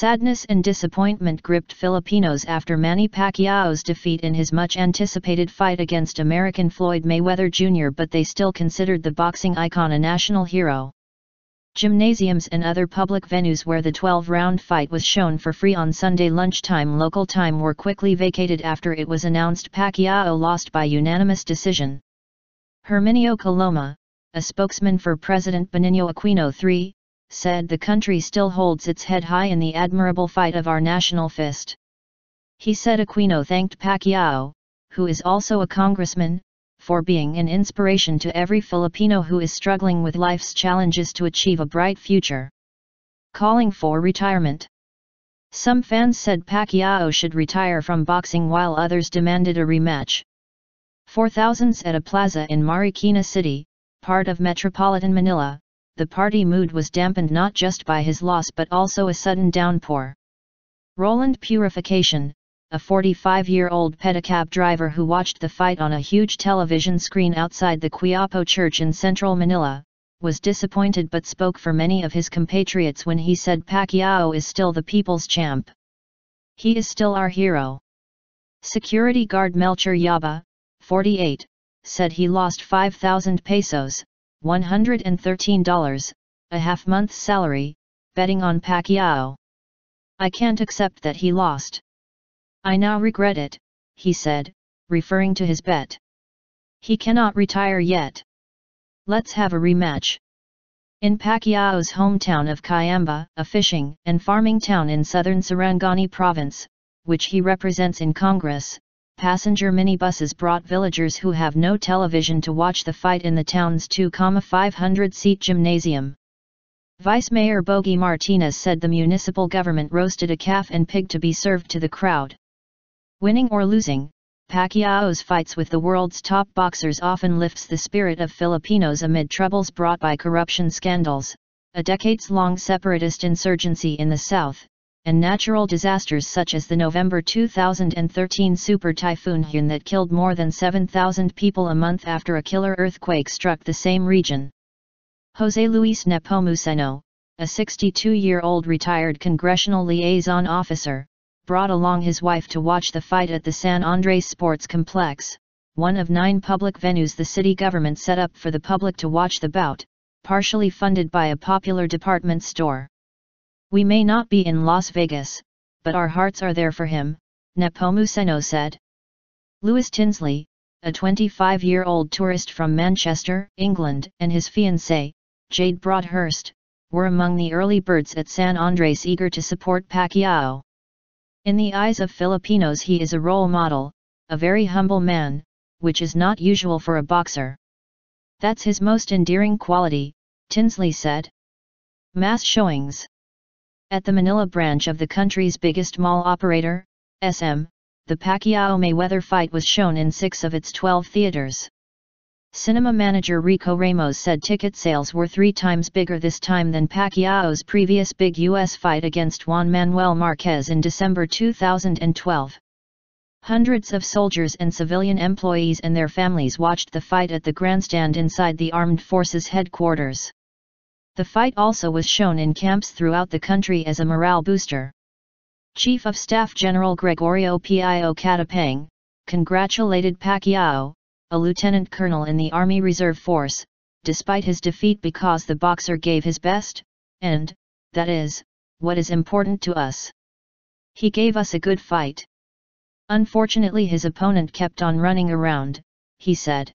Sadness and disappointment gripped Filipinos after Manny Pacquiao's defeat in his much-anticipated fight against American Floyd Mayweather Jr., but they still considered the boxing icon a national hero. Gymnasiums and other public venues where the 12-round fight was shown for free on Sunday lunchtime local time were quickly vacated after it was announced Pacquiao lost by unanimous decision. Herminio Coloma, a spokesman for President Benigno Aquino III, said the country still holds its head high in the admirable fight of our national fist. He said Aquino thanked Pacquiao, who is also a congressman, for being an inspiration to every Filipino who is struggling with life's challenges to achieve a bright future. Calling for retirement. Some fans said Pacquiao should retire from boxing while others demanded a rematch. For thousands at a plaza in Marikina City, part of metropolitan Manila, the party mood was dampened not just by his loss but also a sudden downpour. Roland Purification, a 45-year-old pedicab driver who watched the fight on a huge television screen outside the Quiapo Church in central Manila, was disappointed but spoke for many of his compatriots when he said Pacquiao is still the people's champ. He is still our hero. Security guard Melchor Yaba, 48, said he lost 5,000 pesos, $113, a half-month's salary, betting on Pacquiao. I can't accept that he lost. I now regret it, he said, referring to his bet. He cannot retire yet. Let's have a rematch. In Pacquiao's hometown of Cayamba, a fishing and farming town in southern Sarangani province, which he represents in Congress, passenger minibuses brought villagers who have no television to watch the fight in the town's 2,500-seat gymnasium. Vice Mayor Bogie Martinez said the municipal government roasted a calf and pig to be served to the crowd. Winning or losing, Pacquiao's fights with the world's top boxers often lifts the spirit of Filipinos amid troubles brought by corruption scandals, a decades-long separatist insurgency in the south, and natural disasters such as the November 2013 super typhoon Hyun that killed more than 7,000 people a month after a killer earthquake struck the same region. Jose Luis Nepomuceno, a 62-year-old retired congressional liaison officer, brought along his wife to watch the fight at the San Andres Sports Complex, one of 9 public venues the city government set up for the public to watch the bout, partially funded by a popular department store. We may not be in Las Vegas, but our hearts are there for him, Nepomuceno said. Louis Tinsley, a 25-year-old tourist from Manchester, England, and his fiancée, Jade Broadhurst, were among the early birds at San Andres eager to support Pacquiao. In the eyes of Filipinos he is a role model, a very humble man, which is not usual for a boxer. That's his most endearing quality, Tinsley said. Mass showings. At the Manila branch of the country's biggest mall operator, SM, the Pacquiao-Mayweather fight was shown in 6 of its 12 theaters. Cinema manager Rico Ramos said ticket sales were 3 times bigger this time than Pacquiao's previous big U.S. fight against Juan Manuel Marquez in December 2012. Hundreds of soldiers and civilian employees and their families watched the fight at the grandstand inside the Armed Forces headquarters. The fight also was shown in camps throughout the country as a morale booster. Chief of Staff General Gregorio Pio Catapang congratulated Pacquiao, a lieutenant colonel in the Army Reserve Force, despite his defeat because the boxer gave his best, and, that is, what is important to us. He gave us a good fight. Unfortunately his opponent kept on running around, he said.